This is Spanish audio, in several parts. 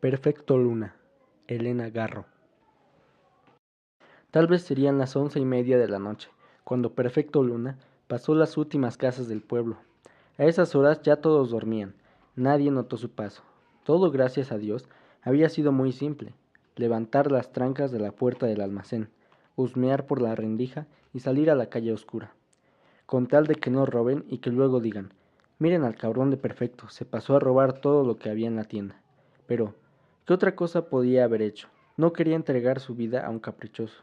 Perfecto Luna, Elena Garro. Tal vez serían las 11:30 de la noche, cuando Perfecto Luna pasó las últimas casas del pueblo. A esas horas ya todos dormían, nadie notó su paso. Todo, gracias a Dios, había sido muy simple: levantar las trancas de la puerta del almacén, husmear por la rendija y salir a la calle oscura, con tal de que no roben y que luego digan: miren al cabrón de Perfecto, se pasó a robar todo lo que había en la tienda. Pero, ¿qué otra cosa podía haber hecho? No quería entregar su vida a un caprichoso,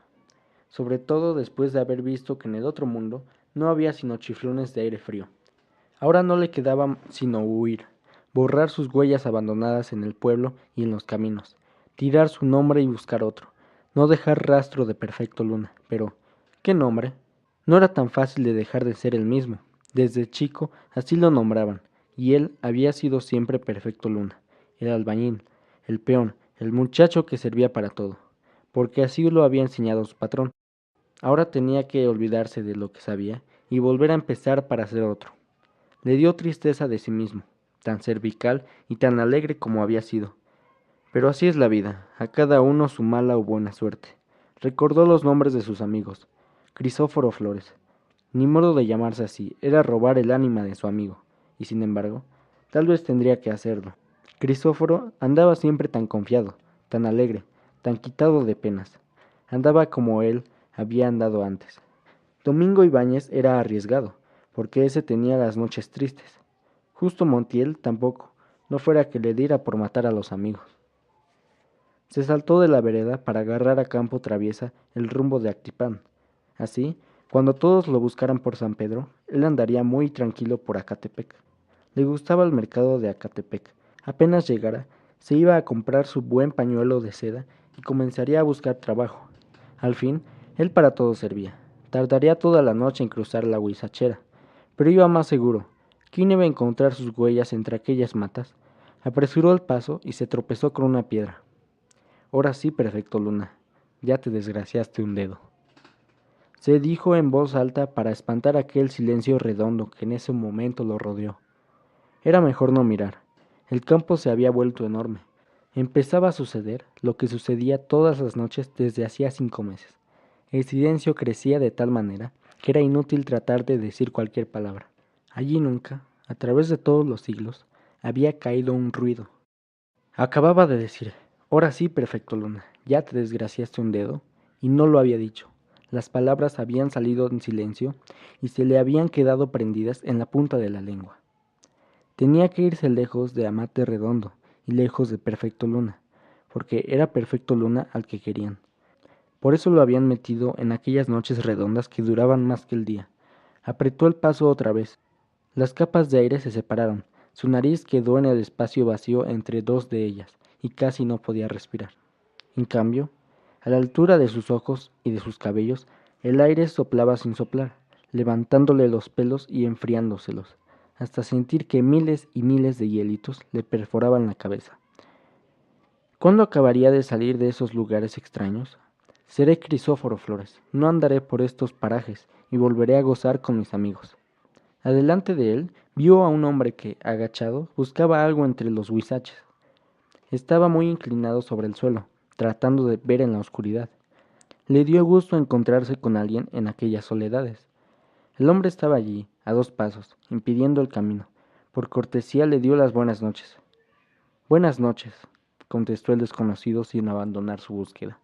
sobre todo después de haber visto que en el otro mundo no había sino chiflones de aire frío. Ahora no le quedaba sino huir, borrar sus huellas abandonadas en el pueblo y en los caminos, tirar su nombre y buscar otro, no dejar rastro de Perfecto Luna. Pero, ¿qué nombre? No era tan fácil de dejar de ser el mismo. Desde chico así lo nombraban, y él había sido siempre Perfecto Luna, el albañil, el peón, el muchacho que servía para todo, porque así lo había enseñado su patrón. Ahora tenía que olvidarse de lo que sabía y volver a empezar para ser otro. Le dio tristeza de sí mismo, tan cervical y tan alegre como había sido. Pero así es la vida, a cada uno su mala o buena suerte. Recordó los nombres de sus amigos. Crisóforo Flores. Ni modo de llamarse así, era robar el ánima de su amigo, y sin embargo, tal vez tendría que hacerlo. Crisóforo andaba siempre tan confiado, tan alegre, tan quitado de penas. Andaba como él había andado antes. Domingo Ibáñez era arriesgado, porque ese tenía las noches tristes. Justo Montiel tampoco, no fuera que le diera por matar a los amigos. Se saltó de la vereda para agarrar a campo traviesa el rumbo de Actipán. Así, cuando todos lo buscaran por San Pedro, él andaría muy tranquilo por Acatepec. Le gustaba el mercado de Acatepec. Apenas llegara, se iba a comprar su buen pañuelo de seda y comenzaría a buscar trabajo. Al fin, él para todo servía. Tardaría toda la noche en cruzar la huizachera, pero iba más seguro. ¿Quién iba a encontrar sus huellas entre aquellas matas? Apresuró el paso y se tropezó con una piedra. Ahora sí, Perfecto Luna, ya te desgraciaste un dedo, se dijo en voz alta para espantar aquel silencio redondo que en ese momento lo rodeó. Era mejor no mirar. El campo se había vuelto enorme. Empezaba a suceder lo que sucedía todas las noches desde hacía 5 meses. El silencio crecía de tal manera que era inútil tratar de decir cualquier palabra. Allí nunca, a través de todos los siglos, había caído un ruido. Acababa de decir: ahora sí, Perfecto Luna, ya te desgraciaste un dedo, y no lo había dicho. Las palabras habían salido en silencio y se le habían quedado prendidas en la punta de la lengua. Tenía que irse lejos de Amate Redondo y lejos de Perfecto Luna, porque era Perfecto Luna al que querían. Por eso lo habían metido en aquellas noches redondas que duraban más que el día. Apretó el paso otra vez. Las capas de aire se separaron. Su nariz quedó en el espacio vacío entre dos de ellas, y casi no podía respirar. En cambio, a la altura de sus ojos y de sus cabellos, el aire soplaba sin soplar, levantándole los pelos y enfriándoselos, hasta sentir que miles y miles de hielitos le perforaban la cabeza. ¿Cuándo acabaría de salir de esos lugares extraños? Seré Crisóforo Flores, no andaré por estos parajes y volveré a gozar con mis amigos. Adelante de él vio a un hombre que, agachado, buscaba algo entre los huizaches. Estaba muy inclinado sobre el suelo, tratando de ver en la oscuridad. Le dio gusto encontrarse con alguien en aquellas soledades. El hombre estaba allí, a 2 pasos, impidiendo el camino. Por cortesía le dio las buenas noches. Buenas noches, contestó el desconocido sin abandonar su búsqueda.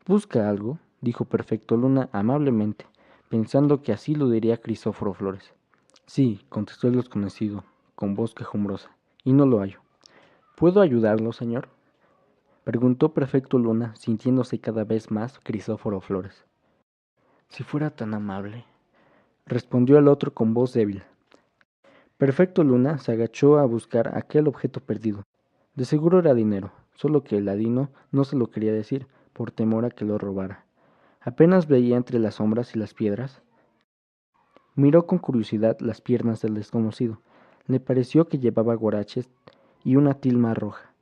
¿Busca algo?, dijo Perfecto Luna amablemente, pensando que así lo diría Crisóforo Flores. Sí, contestó el desconocido, con voz quejumbrosa, y no lo hallo. ¿Puedo ayudarlo, señor?, preguntó Perfecto Luna, sintiéndose cada vez más Crisóforo Flores. Si fuera tan amable, respondió el otro con voz débil. Perfecto Luna se agachó a buscar aquel objeto perdido. De seguro era dinero, solo que el ladino no se lo quería decir, por temor a que lo robara. Apenas veía entre las sombras y las piedras. Miró con curiosidad las piernas del desconocido. Le pareció que llevaba guaraches y una tilma roja.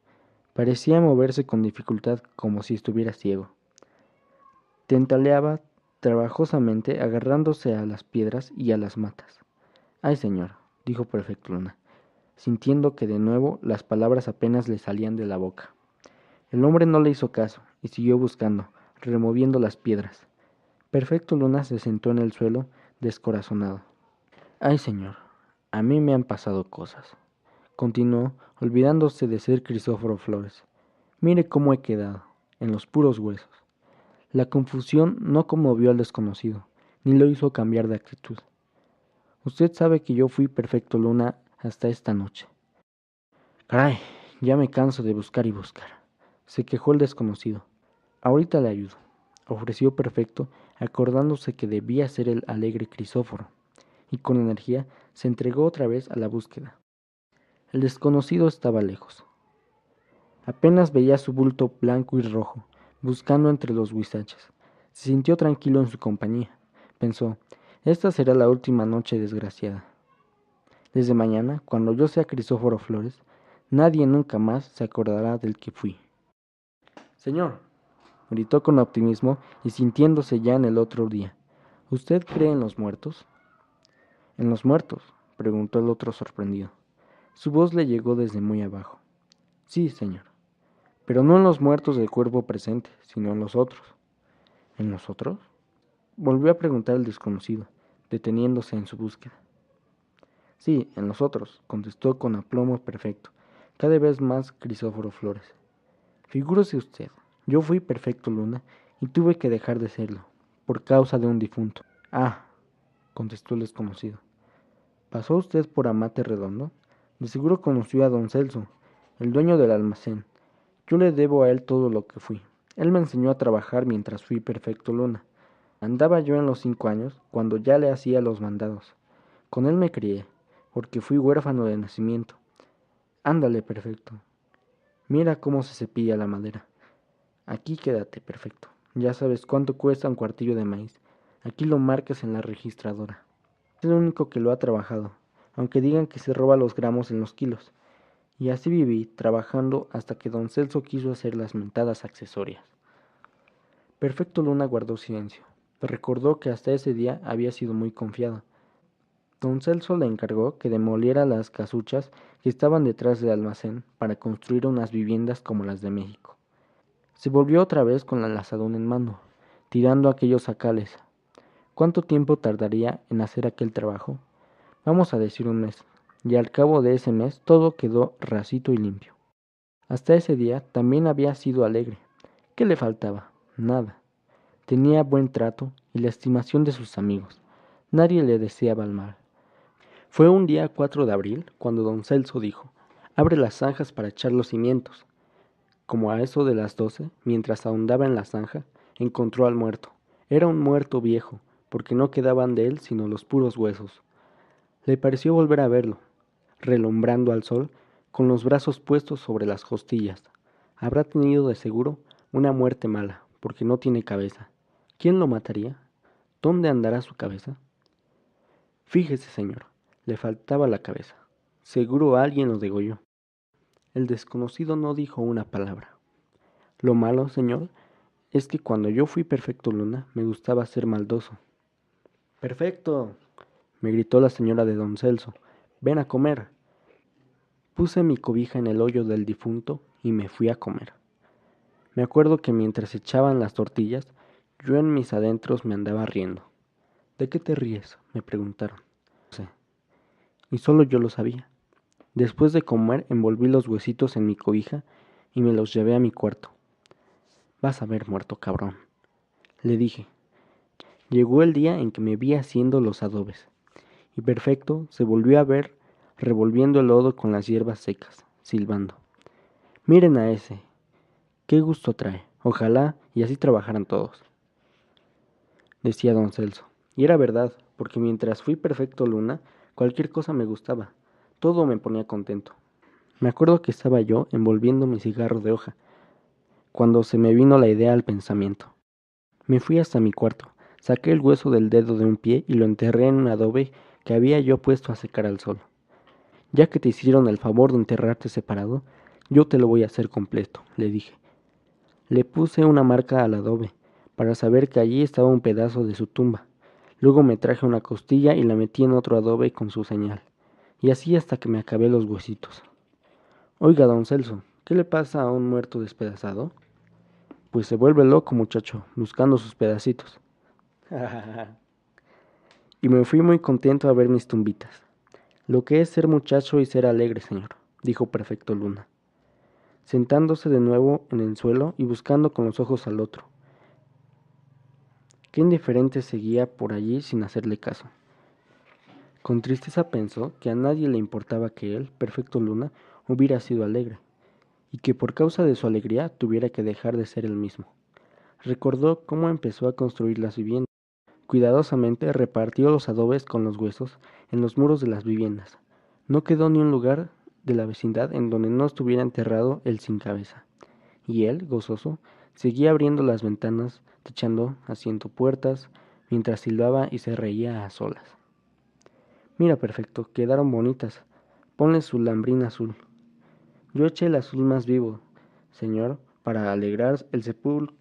Parecía moverse con dificultad, como si estuviera ciego. Tentaleaba trabajosamente, agarrándose a las piedras y a las matas. «Ay, señor», dijo Perfecto Luna, sintiendo que de nuevo las palabras apenas le salían de la boca. El hombre no le hizo caso y siguió buscando, removiendo las piedras. Perfecto Luna se sentó en el suelo, descorazonado. Ay, señor, a mí me han pasado cosas, continuó, olvidándose de ser Crisóforo Flores. Mire cómo he quedado, en los puros huesos. La confusión no conmovió al desconocido, ni lo hizo cambiar de actitud. Usted sabe que yo fui Perfecto Luna hasta esta noche. Caray, ya me canso de buscar y buscar, se quejó el desconocido. Ahorita le ayudo, ofreció Perfecto, acordándose que debía ser el alegre Crisóforo, y con energía se entregó otra vez a la búsqueda. El desconocido estaba lejos. Apenas veía su bulto blanco y rojo, buscando entre los huizaches. Se sintió tranquilo en su compañía. Pensó, esta será la última noche desgraciada. Desde mañana, cuando yo sea Crisóforo Flores, nadie nunca más se acordará del que fui. Señor, gritó con optimismo y sintiéndose ya en el otro día. ¿Usted cree en los muertos? ¿En los muertos?, preguntó el otro sorprendido. Su voz le llegó desde muy abajo. Sí, señor, pero no en los muertos del cuerpo presente, sino en los otros. ¿En los otros?, volvió a preguntar el desconocido, deteniéndose en su búsqueda. Sí, en los otros, contestó con aplomo Perfecto, cada vez más Crisóforo Flores. Figúrese usted, yo fui Perfecto Luna y tuve que dejar de serlo, por causa de un difunto. Ah, contestó el desconocido. ¿Pasó usted por Amate Redondo? De seguro conoció a don Celso, el dueño del almacén. Yo le debo a él todo lo que fui. Él me enseñó a trabajar mientras fui Perfecto Luna. Andaba yo en los 5 años, cuando ya le hacía los mandados. Con él me crié, porque fui huérfano de nacimiento. Ándale, Perfecto. Mira cómo se cepilla la madera. Aquí quédate, Perfecto. Ya sabes cuánto cuesta un cuartillo de maíz. Aquí lo marcas en la registradora. Es el único que lo ha trabajado, aunque digan que se roba los gramos en los kilos. Y así viví, trabajando hasta que don Celso quiso hacer las mentadas accesorias. Perfecto Luna guardó silencio. Recordó que hasta ese día había sido muy confiado. Don Celso le encargó que demoliera las casuchas que estaban detrás del almacén para construir unas viviendas como las de México. Se volvió otra vez con la lazadón en mano, tirando aquellos sacales. ¿Cuánto tiempo tardaría en hacer aquel trabajo? Vamos a decir un mes, y al cabo de ese mes todo quedó rasito y limpio. Hasta ese día también había sido alegre. ¿Qué le faltaba? Nada. Tenía buen trato y la estimación de sus amigos. Nadie le deseaba el mal. Fue un día 4 de abril cuando don Celso dijo, abre las zanjas para echar los cimientos. Como a eso de las 12, mientras ahondaba en la zanja, encontró al muerto. Era un muerto viejo, porque no quedaban de él sino los puros huesos. Le pareció volver a verlo, relumbrando al sol, con los brazos puestos sobre las costillas. Habrá tenido de seguro una muerte mala, porque no tiene cabeza. ¿Quién lo mataría? ¿Dónde andará su cabeza? Fíjese, señor, le faltaba la cabeza. Seguro alguien lo degolló. El desconocido no dijo una palabra. Lo malo, señor, es que cuando yo fui Perfecto Luna me gustaba ser maldoso. Perfecto, me gritó la señora de don Celso. Ven a comer. Puse mi cobija en el hoyo del difunto y me fui a comer. Me acuerdo que mientras echaban las tortillas, yo en mis adentros me andaba riendo. ¿De qué te ríes?, me preguntaron. No sé. Y solo yo lo sabía. Después de comer envolví los huesitos en mi cobija y me los llevé a mi cuarto. Vas a ver, muerto cabrón, le dije. Llegó el día en que me vi haciendo los adobes, y Perfecto se volvió a ver revolviendo el lodo con las hierbas secas, silbando. Miren a ese, qué gusto trae, ojalá y así trabajaran todos, decía don Celso. Y era verdad, porque mientras fui Perfecto Luna, cualquier cosa me gustaba, todo me ponía contento. Me acuerdo que estaba yo envolviendo mi cigarro de hoja, cuando se me vino la idea al pensamiento. Me fui hasta mi cuarto, saqué el hueso del dedo de un pie y lo enterré en un adobe que había yo puesto a secar al sol. Ya que te hicieron el favor de enterrarte separado, yo te lo voy a hacer completo, le dije. Le puse una marca al adobe, para saber que allí estaba un pedazo de su tumba. Luego me traje una costilla y la metí en otro adobe con su señal. y así hasta que me acabé los huesitos. Oiga, don Celso, ¿qué le pasa a un muerto despedazado? Pues se vuelve loco, muchacho, buscando sus pedacitos. Y me fui muy contento a ver mis tumbitas. Lo que es ser muchacho y ser alegre, señor, dijo Perfecto Luna, sentándose de nuevo en el suelo y buscando con los ojos al otro, que indiferente seguía por allí sin hacerle caso. Con tristeza pensó que a nadie le importaba que él, Perfecto Luna, hubiera sido alegre, y que por causa de su alegría tuviera que dejar de ser el mismo. Recordó cómo empezó a construir las viviendas. Cuidadosamente repartió los adobes con los huesos en los muros de las viviendas. No quedó ni un lugar de la vecindad en donde no estuviera enterrado el sin cabeza. Y él, gozoso, seguía abriendo las ventanas, techando, haciendo puertas, mientras silbaba y se reía a solas. Mira, Perfecto, quedaron bonitas. Ponle su lambrín azul. Yo eché el azul más vivo, señor, para alegrar el sepulcro.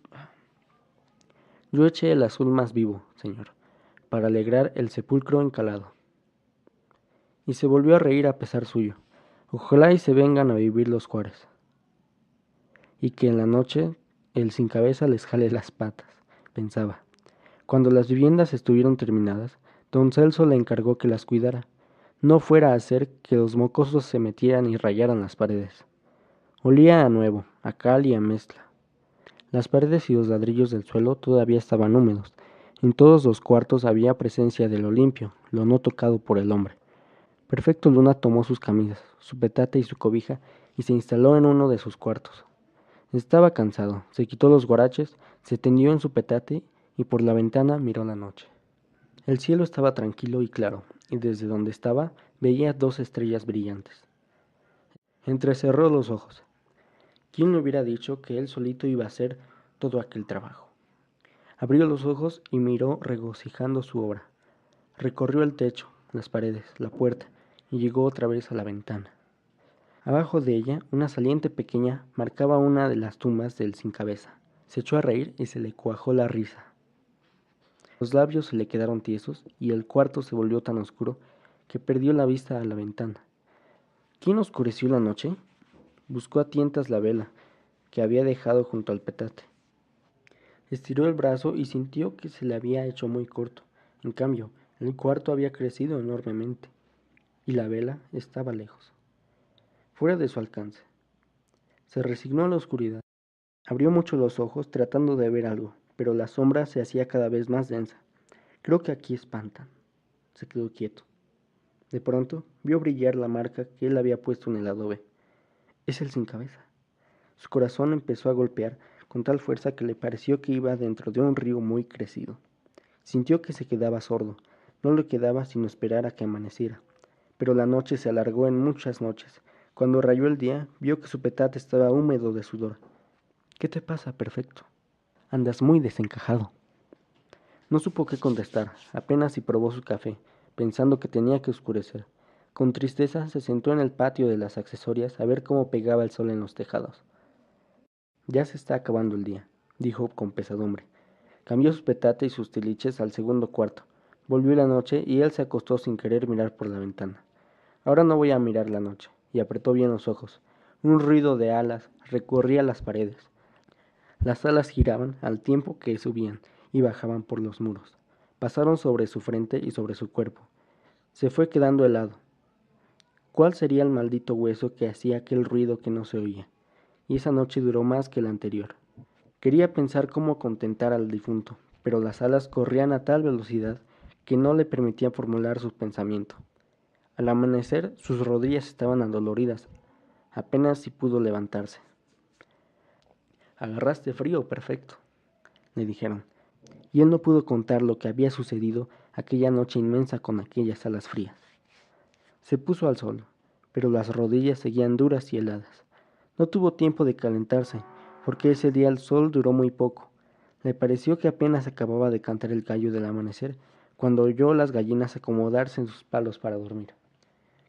Yo eché el azul más vivo, señor, para alegrar el sepulcro encalado. Y se volvió a reír a pesar suyo. Ojalá y se vengan a vivir los Juárez. Y que en la noche el sin cabeza les jale las patas, pensaba. Cuando las viviendas estuvieron terminadas, don Celso le encargó que las cuidara, no fuera a hacer que los mocosos se metieran y rayaran las paredes. Olía a nuevo, a cal y a mezcla. Las paredes y los ladrillos del suelo todavía estaban húmedos. En todos los cuartos había presencia de lo limpio, lo no tocado por el hombre. Perfecto Luna tomó sus camisas, su petate y su cobija y se instaló en uno de sus cuartos. Estaba cansado, se quitó los guaraches, se tendió en su petate y por la ventana miró la noche. El cielo estaba tranquilo y claro, y desde donde estaba veía 2 estrellas brillantes. Entrecerró los ojos. ¿Quién le hubiera dicho que él solito iba a hacer todo aquel trabajo? Abrió los ojos y miró regocijando su obra. Recorrió el techo, las paredes, la puerta y llegó otra vez a la ventana. Abajo de ella, una saliente pequeña marcaba una de las tumbas del sin cabeza. Se echó a reír y se le cuajó la risa. Los labios se le quedaron tiesos y el cuarto se volvió tan oscuro que perdió la vista a la ventana. ¿Quién oscureció la noche? Buscó a tientas la vela que había dejado junto al petate. Estiró el brazo y sintió que se le había hecho muy corto. En cambio, el cuarto había crecido enormemente y la vela estaba lejos, fuera de su alcance. Se resignó a la oscuridad. Abrió mucho los ojos tratando de ver algo, pero la sombra se hacía cada vez más densa. Creo que aquí espantan. Se quedó quieto. De pronto vio brillar la marca que él había puesto en el adobe. Es el sin cabeza. Su corazón empezó a golpear con tal fuerza que le pareció que iba dentro de un río muy crecido. Sintió que se quedaba sordo. No le quedaba sino esperar a que amaneciera. Pero la noche se alargó en muchas noches. Cuando rayó el día, vio que su petate estaba húmedo de sudor. ¿Qué te pasa, Perfecto? Andas muy desencajado. No supo qué contestar, apenas si probó su café, pensando que tenía que oscurecer. Con tristeza se sentó en el patio de las accesorias a ver cómo pegaba el sol en los tejados. Ya se está acabando el día, dijo con pesadumbre. Cambió sus petate y sus tiliches al segundo cuarto. Volvió la noche y él se acostó sin querer mirar por la ventana. Ahora no voy a mirar la noche, y apretó bien los ojos. Un ruido de alas recorría las paredes. Las alas giraban al tiempo que subían y bajaban por los muros. Pasaron sobre su frente y sobre su cuerpo. Se fue quedando helado. ¿Cuál sería el maldito hueso que hacía aquel ruido que no se oía? Y esa noche duró más que la anterior. Quería pensar cómo contentar al difunto, pero las alas corrían a tal velocidad que no le permitía formular su pensamiento. Al amanecer sus rodillas estaban adoloridas, apenas si pudo levantarse. Agarraste frío, Perfecto, le dijeron, y él no pudo contar lo que había sucedido aquella noche inmensa con aquellas alas frías. Se puso al sol, pero las rodillas seguían duras y heladas. No tuvo tiempo de calentarse, porque ese día el sol duró muy poco. Le pareció que apenas acababa de cantar el gallo del amanecer, cuando oyó las gallinas acomodarse en sus palos para dormir.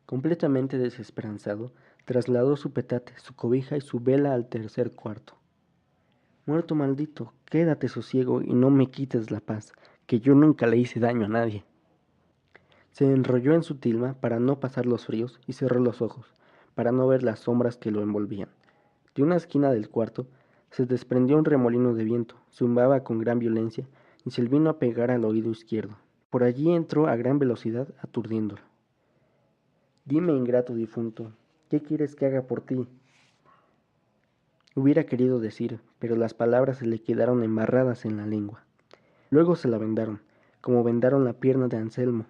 Completamente desesperanzado, trasladó su petate, su cobija y su vela al tercer cuarto. Muerto maldito, quédate sosiego y no me quites la paz, que yo nunca le hice daño a nadie. Se enrolló en su tilma para no pasar los fríos y cerró los ojos, para no ver las sombras que lo envolvían. De una esquina del cuarto se desprendió un remolino de viento, zumbaba con gran violencia y se le vino a pegar al oído izquierdo. Por allí entró a gran velocidad, aturdiéndolo. Dime, ingrato difunto, ¿qué quieres que haga por ti? Hubiera querido decir, pero las palabras se le quedaron embarradas en la lengua. Luego se la vendaron, como vendaron la pierna de Anselmo,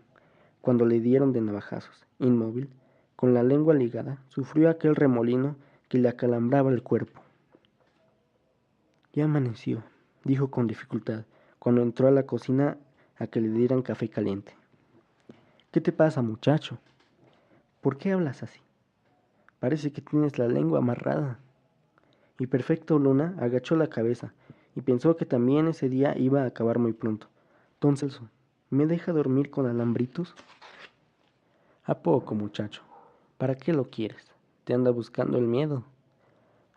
cuando le dieron de navajazos. Inmóvil, con la lengua ligada, sufrió aquel remolino que le acalambraba el cuerpo. Ya amaneció, dijo con dificultad, cuando entró a la cocina a que le dieran café caliente. ¿Qué te pasa, muchacho? ¿Por qué hablas así? Parece que tienes la lengua amarrada. Y Perfecto Luna agachó la cabeza y pensó que también ese día iba a acabar muy pronto. Don Celso, ¿me deja dormir con alambritos? ¿A poco, muchacho? ¿Para qué lo quieres? Te anda buscando el miedo.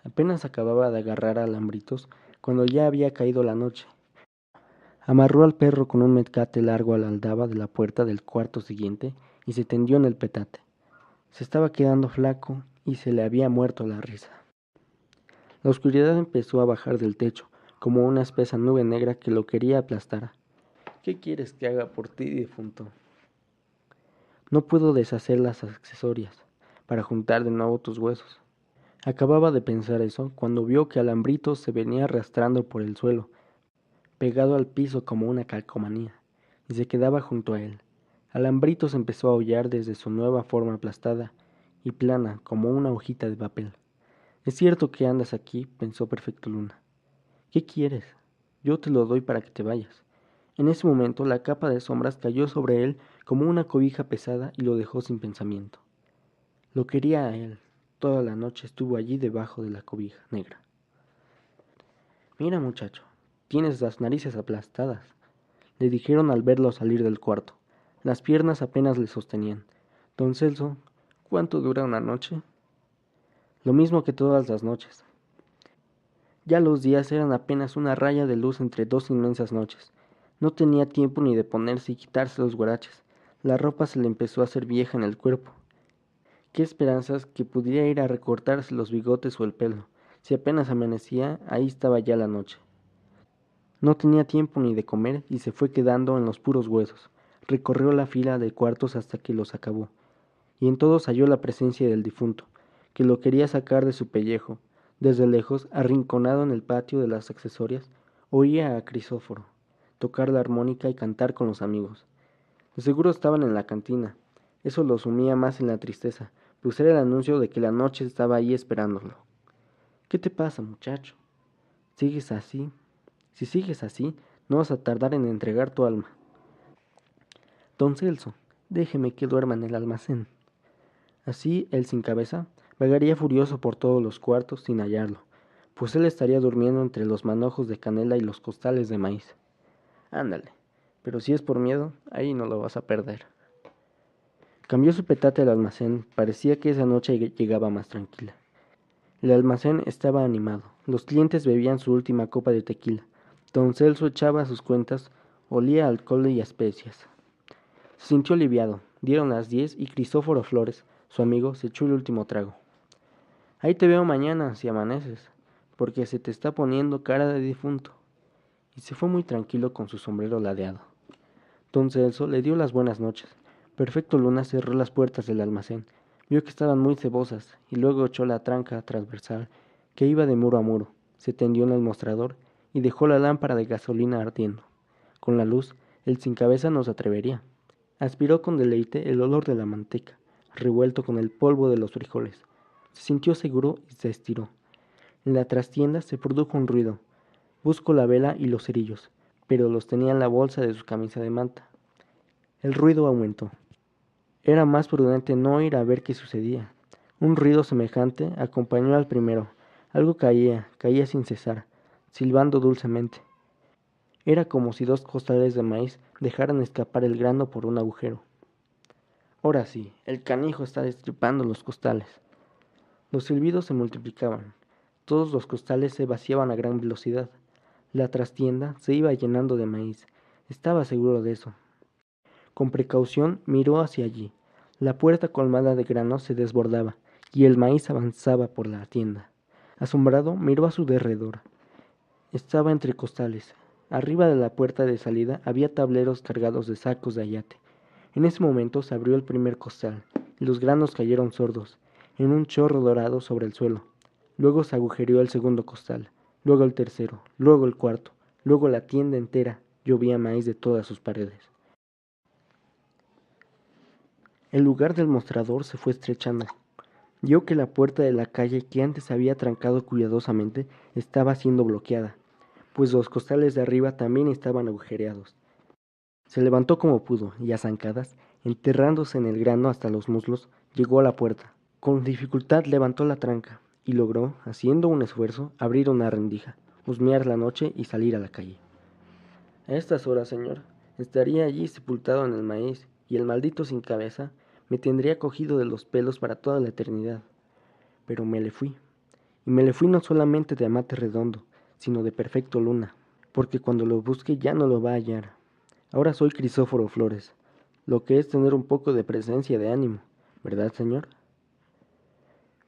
Apenas acababa de agarrar a alambritos cuando ya había caído la noche. Amarró al perro con un mecate largo a la aldaba de la puerta del cuarto siguiente y se tendió en el petate. Se estaba quedando flaco y se le había muerto la risa. La oscuridad empezó a bajar del techo, como una espesa nube negra que lo quería aplastar. ¿Qué quieres que haga por ti, difunto? No puedo deshacer las accesorias para juntar de nuevo tus huesos. Acababa de pensar eso cuando vio que Alambritos se venía arrastrando por el suelo, pegado al piso como una calcomanía, y se quedaba junto a él. Alambritos empezó a aullar desde su nueva forma aplastada y plana como una hojita de papel. Es cierto que andas aquí, pensó Perfecto Luna. ¿Qué quieres? Yo te lo doy para que te vayas. En ese momento la capa de sombras cayó sobre él como una cobija pesada y lo dejó sin pensamiento. Lo quería a él. Toda la noche estuvo allí debajo de la cobija negra. Mira, muchacho, tienes las narices aplastadas, le dijeron al verlo salir del cuarto. Las piernas apenas le sostenían. Don Celso, ¿cuánto dura una noche? Lo mismo que todas las noches. Ya los días eran apenas una raya de luz entre dos inmensas noches. No tenía tiempo ni de ponerse y quitarse los guaraches. La ropa se le empezó a hacer vieja en el cuerpo. Qué esperanzas que pudiera ir a recortarse los bigotes o el pelo. Si apenas amanecía, ahí estaba ya la noche. No tenía tiempo ni de comer y se fue quedando en los puros huesos. Recorrió la fila de cuartos hasta que los acabó, y en todos halló la presencia del difunto, que lo quería sacar de su pellejo. Desde lejos, arrinconado en el patio de las accesorias, oía a Crisóforo tocar la armónica y cantar con los amigos. De seguro estaban en la cantina. Eso lo sumía más en la tristeza, pues era el anuncio de que la noche estaba ahí esperándolo. ¿Qué te pasa, muchacho? ¿Sigues así? Si sigues así, no vas a tardar en entregar tu alma. Don Celso, déjeme que duerma en el almacén. Así, él sin cabeza, vagaría furioso por todos los cuartos sin hallarlo, pues él estaría durmiendo entre los manojos de canela y los costales de maíz. Ándale, pero si es por miedo, ahí no lo vas a perder. Cambió su petate al almacén, parecía que esa noche llegaba más tranquila. El almacén estaba animado, los clientes bebían su última copa de tequila. Don Celso echaba sus cuentas, olía a alcohol y a especias. Se sintió aliviado, dieron las 10 y Crisóforo Flores, su amigo, se echó el último trago. Ahí te veo mañana, si amaneces, porque se te está poniendo cara de difunto. Y se fue muy tranquilo con su sombrero ladeado. Don Celso le dio las buenas noches. Perfecto Luna cerró las puertas del almacén, vio que estaban muy cebosas y luego echó la tranca transversal que iba de muro a muro, se tendió en el mostrador y dejó la lámpara de gasolina ardiendo. Con la luz, el sin cabeza no se atrevería. Aspiró con deleite el olor de la manteca, revuelto con el polvo de los frijoles. Se sintió seguro y se estiró. En la trastienda se produjo un ruido. Buscó la vela y los cerillos, pero los tenía en la bolsa de su camisa de manta. El ruido aumentó. Era más prudente no ir a ver qué sucedía. Un ruido semejante acompañó al primero. Algo caía, caía sin cesar, silbando dulcemente. Era como si dos costales de maíz dejaran escapar el grano por un agujero. Ahora sí, el canijo está destripando los costales. Los silbidos se multiplicaban. Todos los costales se vaciaban a gran velocidad. La trastienda se iba llenando de maíz. Estaba seguro de eso. Con precaución miró hacia allí. La puerta colmada de granos se desbordaba, y el maíz avanzaba por la tienda. Asombrado, miró a su derredor. Estaba entre costales. Arriba de la puerta de salida había tableros cargados de sacos de ayate. En ese momento se abrió el primer costal, y los granos cayeron sordos, en un chorro dorado sobre el suelo. Luego se agujereó el segundo costal, luego el tercero, luego el cuarto, luego la tienda entera llovía maíz de todas sus paredes. El lugar del mostrador se fue estrechando. Vio que la puerta de la calle que antes había trancado cuidadosamente estaba siendo bloqueada, pues los costales de arriba también estaban agujereados. Se levantó como pudo y a zancadas, enterrándose en el grano hasta los muslos, llegó a la puerta. Con dificultad levantó la tranca y logró, haciendo un esfuerzo, abrir una rendija, husmear la noche y salir a la calle. A estas horas, señor, estaría allí sepultado en el maíz y el maldito sin cabeza me tendría cogido de los pelos para toda la eternidad. Pero me le fui. Y me le fui no solamente de Amate Redondo, sino de Perfecto Luna, porque cuando lo busque ya no lo va a hallar. Ahora soy Crisóforo Flores, lo que es tener un poco de presencia de ánimo, ¿verdad, señor?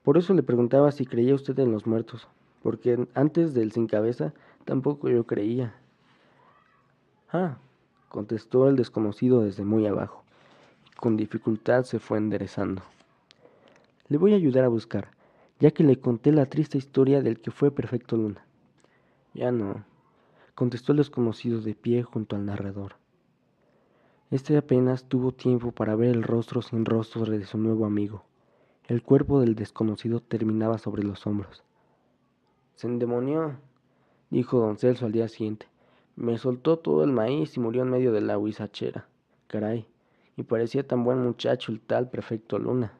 Por eso le preguntaba si creía usted en los muertos, porque antes del sin cabeza tampoco yo creía. Ah, contestó el desconocido desde muy abajo, y con dificultad se fue enderezando. Le voy a ayudar a buscar, ya que le conté la triste historia del que fue Perfecto Luna. Ya no, contestó el desconocido de pie junto al narrador. Este apenas tuvo tiempo para ver el rostro sin rostro de su nuevo amigo. El cuerpo del desconocido terminaba sobre los hombros. Se endemonió, dijo don Celso al día siguiente. Me soltó todo el maíz y murió en medio de la huizachera. Caray, y parecía tan buen muchacho el tal Perfecto Luna.